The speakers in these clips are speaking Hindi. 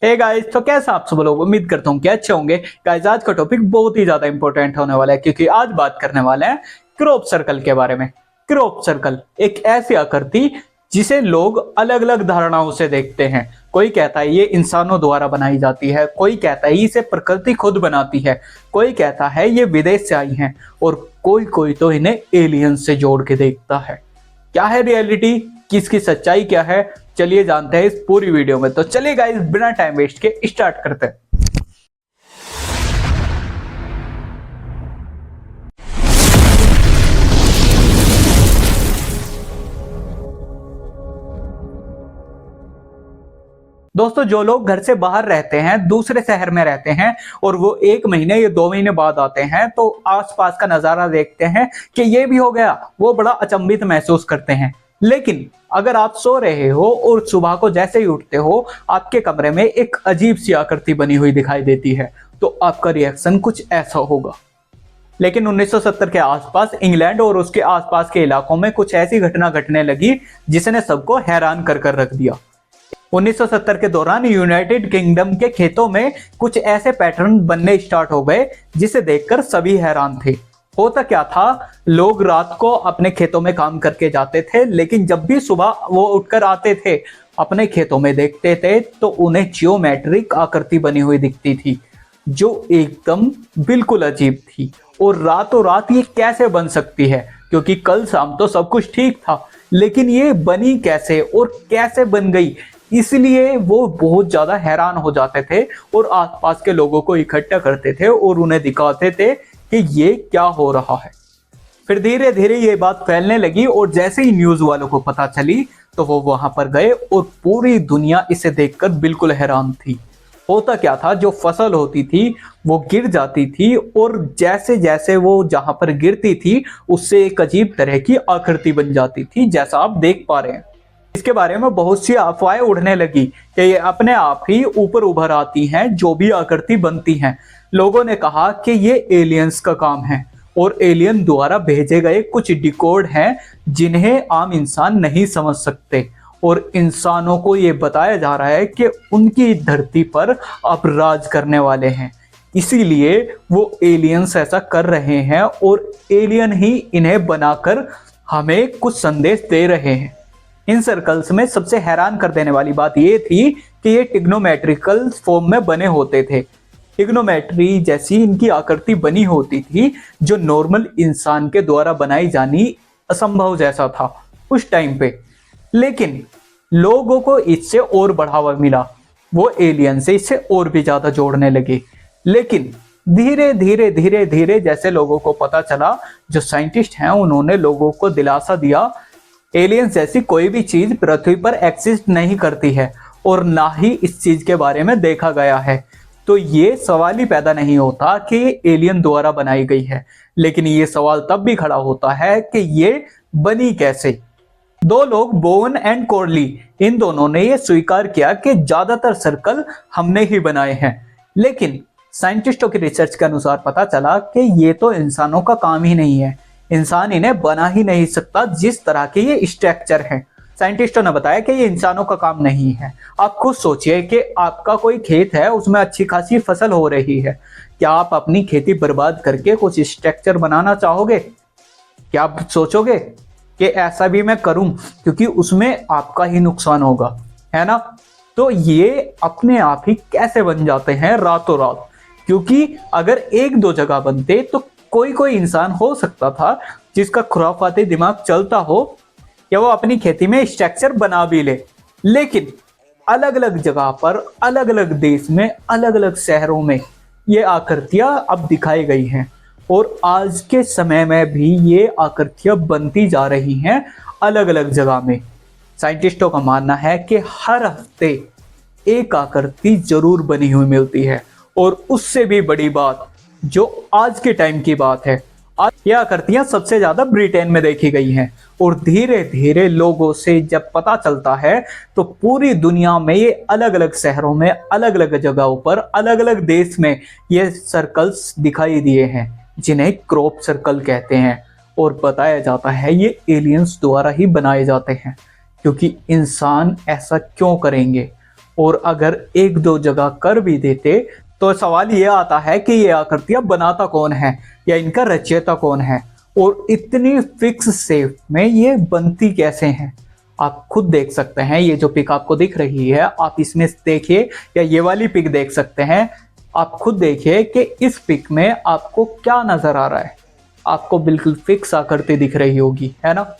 हे गाइस, तो कैसे आप सब लोग, उम्मीद करता हूँ कि अच्छे होंगे। गाइस, आज का टॉपिक बहुत ही ज्यादा इंपॉर्टेंट होने वाला है क्योंकि आज बात करने वाले हैं क्रॉप सर्कल के बारे में। क्रॉप सर्कल एक ऐसी आकृति जिसे लोग अलग अलग धारणाओं से देखते हैं। कोई कहता है ये इंसानों द्वारा बनाई जाती है, कोई कहता है इसे प्रकृति खुद बनाती है, कोई कहता है ये विदेश से आई है और कोई कोई तो इन्हें एलियंस से जोड़ के देखता है। क्या है रियलिटी, किसकी सच्चाई क्या है, चलिए जानते हैं इस पूरी वीडियो में। तो चलिए गाइस, बिना टाइम वेस्ट के स्टार्ट करते हैं। दोस्तों, जो लोग घर से बाहर रहते हैं, दूसरे शहर में रहते हैं और वो 1 महीने या 2 महीने बाद आते हैं तो आसपास का नजारा देखते हैं कि ये भी हो गया, वो बड़ा अचंभित महसूस करते हैं। लेकिन अगर आप सो रहे हो और सुबह को जैसे ही उठते हो आपके कमरे में एक अजीब सी आकृति बनी हुई दिखाई देती है तो आपका रिएक्शन कुछ ऐसा होगा। लेकिन 1970 के आसपास इंग्लैंड और उसके आसपास के इलाकों में कुछ ऐसी घटना घटने लगी जिसने सबको हैरान कर रख दिया। 1970 के दौरान यूनाइटेड किंगडम के खेतों में कुछ ऐसे पैटर्न बनने स्टार्ट हो गए जिसे देखकर सभी हैरान थे। होता क्या था, लोग रात को अपने खेतों में काम करके जाते थे, लेकिन जब भी सुबह वो उठकर आते थे अपने खेतों में देखते थे तो उन्हें जियोमेट्रिक आकृति बनी हुई दिखती थी जो एकदम बिल्कुल अजीब थी। और रातों रात ये कैसे बन सकती है, क्योंकि कल शाम तो सब कुछ ठीक था, लेकिन ये बनी कैसे और कैसे बन गई, इसलिए वो बहुत ज्यादा हैरान हो जाते थे और आसपास के लोगों को इकट्ठा करते थे और उन्हें दिखाते थे कि ये क्या हो रहा है। फिर धीरे धीरे ये बात फैलने लगी और जैसे ही न्यूज वालों को पता चली तो वो वहां पर गए और पूरी दुनिया इसे देखकर बिल्कुल हैरान थी। होता क्या था, जो फसल होती थी वो गिर जाती थी और जैसे जैसे वो जहां पर गिरती थी उससे एक अजीब तरह की आकृति बन जाती थी, जैसा आप देख पा रहे हैं। इसके बारे में बहुत सी अफवाहें उड़ने लगी कि ये अपने आप ही ऊपर उभर आती हैं जो भी आकृति बनती हैं। लोगों ने कहा कि ये एलियंस का काम है और एलियन द्वारा भेजे गए कुछ डिकोड हैं जिन्हें आम इंसान नहीं समझ सकते और इंसानों को ये बताया जा रहा है कि उनकी धरती पर अब राज करने वाले हैं, इसीलिए वो एलियंस ऐसा कर रहे हैं और एलियन ही इन्हें बनाकर हमें कुछ संदेश दे रहे हैं। इन सर्कल्स में सबसे हैरान कर देने वाली बात ये थी कि ये टिग्नोमेट्रिकल फॉर्म में बने होते थे। टिग्नोमेट्री जैसी इनकी आकृति बनी होती थी जो नॉर्मल इंसान के द्वारा बनाई जानी असंभव जैसा था उस टाइम पे। लेकिन लोगों को इससे और बढ़ावा मिला, वो एलियन से इससे और भी ज्यादा जोड़ने लगे। लेकिन धीरे धीरे धीरे धीरे जैसे लोगों को पता चला, जो साइंटिस्ट हैं उन्होंने लोगों को दिलासा दिया एलियंस जैसी कोई भी चीज पृथ्वी पर एक्सिस्ट नहीं करती है और ना ही इस चीज के बारे में देखा गया है, तो ये सवाल ही पैदा नहीं होता कि एलियन द्वारा बनाई गई है। लेकिन ये सवाल तब भी खड़ा होता है कि ये बनी कैसे। दो लोग, बोवन एंड कॉर्ली, इन दोनों ने ये स्वीकार किया कि ज्यादातर सर्कल हमने ही बनाए हैं, लेकिन साइंटिस्टों की रिसर्च के अनुसार पता चला कि ये तो इंसानों का काम ही नहीं है, इंसान इन्हें बना ही नहीं सकता जिस तरह के ये स्ट्रक्चर हैं। साइंटिस्टों ने बताया कि ये इंसानों का काम नहीं है। आप खुद सोचिए कि आपका कोई खेत है, उसमें अच्छी खासी फसल हो रही है, क्या आप अपनी खेती बर्बाद करके कुछ स्ट्रक्चर बनाना चाहोगे? क्या आप सोचोगे कि ऐसा भी मैं करूं, क्योंकि उसमें आपका ही नुकसान होगा, है ना? तो ये अपने आप ही कैसे बन जाते हैं रातों रात, क्योंकि अगर 1-2 जगह बनते तो कोई कोई इंसान हो सकता था जिसका खुराफाती दिमाग चलता हो या वो अपनी खेती में स्ट्रक्चर बना भी ले। लेकिन अलग अलग जगह पर, अलग अलग देश में, अलग अलग शहरों में ये आकृतियां अब दिखाई गई हैं और आज के समय में भी ये आकृतियां बनती जा रही हैं अलग अलग जगह में। साइंटिस्टों का मानना है कि हर हफ्ते एक आकृति जरूर बनी हुई मिलती है और उससे भी बड़ी बात जो आज के टाइम की बात है, आज ये आकृतियां सबसे ज्यादा ब्रिटेन में देखी गई हैं और धीरे धीरे लोगों से जब पता चलता है तो पूरी दुनिया में ये अलग अलग शहरों में, अलग अलग जगहों पर, अलग अलग देश में ये सर्कल्स दिखाई दिए हैं जिन्हें क्रॉप सर्कल कहते हैं और बताया जाता है ये एलियंस द्वारा ही बनाए जाते हैं, क्योंकि इंसान ऐसा क्यों करेंगे और अगर एक दो जगह कर भी देते तो सवाल ये आता है कि ये आकृतियां बनाता कौन है या इनका रचयिता कौन है, और इतनी फिक्स शेप में ये बनती कैसे हैं। आप खुद देख सकते हैं, ये जो पिक आपको दिख रही है आप इसमें देखिए, या ये वाली पिक देख सकते हैं। आप खुद देखिए कि इस पिक में आपको क्या नजर आ रहा है। आपको बिल्कुल फिक्स आकृति दिख रही होगी, है ना।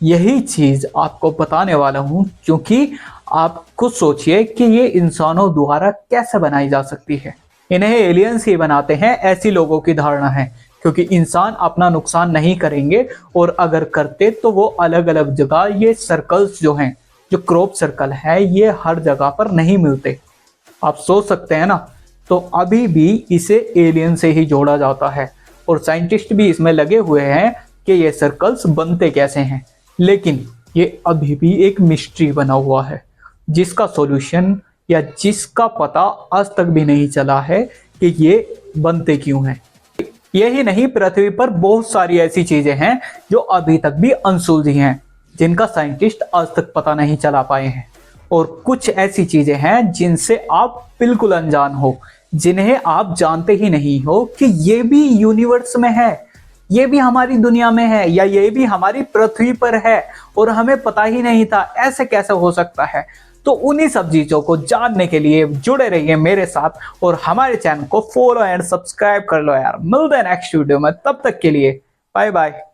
यही चीज आपको बताने वाला हूं, क्योंकि आप खुद सोचिए कि ये इंसानों द्वारा कैसे बनाई जा सकती है। इन्हें एलियंस ही बनाते हैं, ऐसी लोगों की धारणा है, क्योंकि इंसान अपना नुकसान नहीं करेंगे, और अगर करते तो वो अलग अलग जगह, ये सर्कल्स जो हैं, जो क्रॉप सर्कल है, ये हर जगह पर नहीं मिलते। आप सोच सकते हैं ना। तो अभी भी इसे एलियन से ही जोड़ा जाता है, और साइंटिस्ट भी इसमें लगे हुए हैं कि ये सर्कल्स बनते कैसे हैं। लेकिन ये अभी भी एक मिस्ट्री बना हुआ है, जिसका सॉल्यूशन या जिसका पता आज तक भी नहीं चला है कि ये बनते क्यों हैं। यही नहीं, पृथ्वी पर बहुत सारी ऐसी चीजें हैं जो अभी तक भी अनसुलझी हैं, जिनका साइंटिस्ट आज तक पता नहीं चला पाए हैं। और कुछ ऐसी चीजें हैं जिनसे आप बिल्कुल अनजान हो, जिन्हें आप जानते ही नहीं हो कि ये भी यूनिवर्स में है, ये भी हमारी दुनिया में है, या ये भी हमारी पृथ्वी पर है और हमें पता ही नहीं था। ऐसे कैसे हो सकता है। तो उन्हीं सब चीजों को जानने के लिए जुड़े रहिए मेरे साथ, और हमारे चैनल को फॉलो एंड सब्सक्राइब कर लो यार। मिलते हैं नेक्स्ट वीडियो में, तब तक के लिए बाय बाय।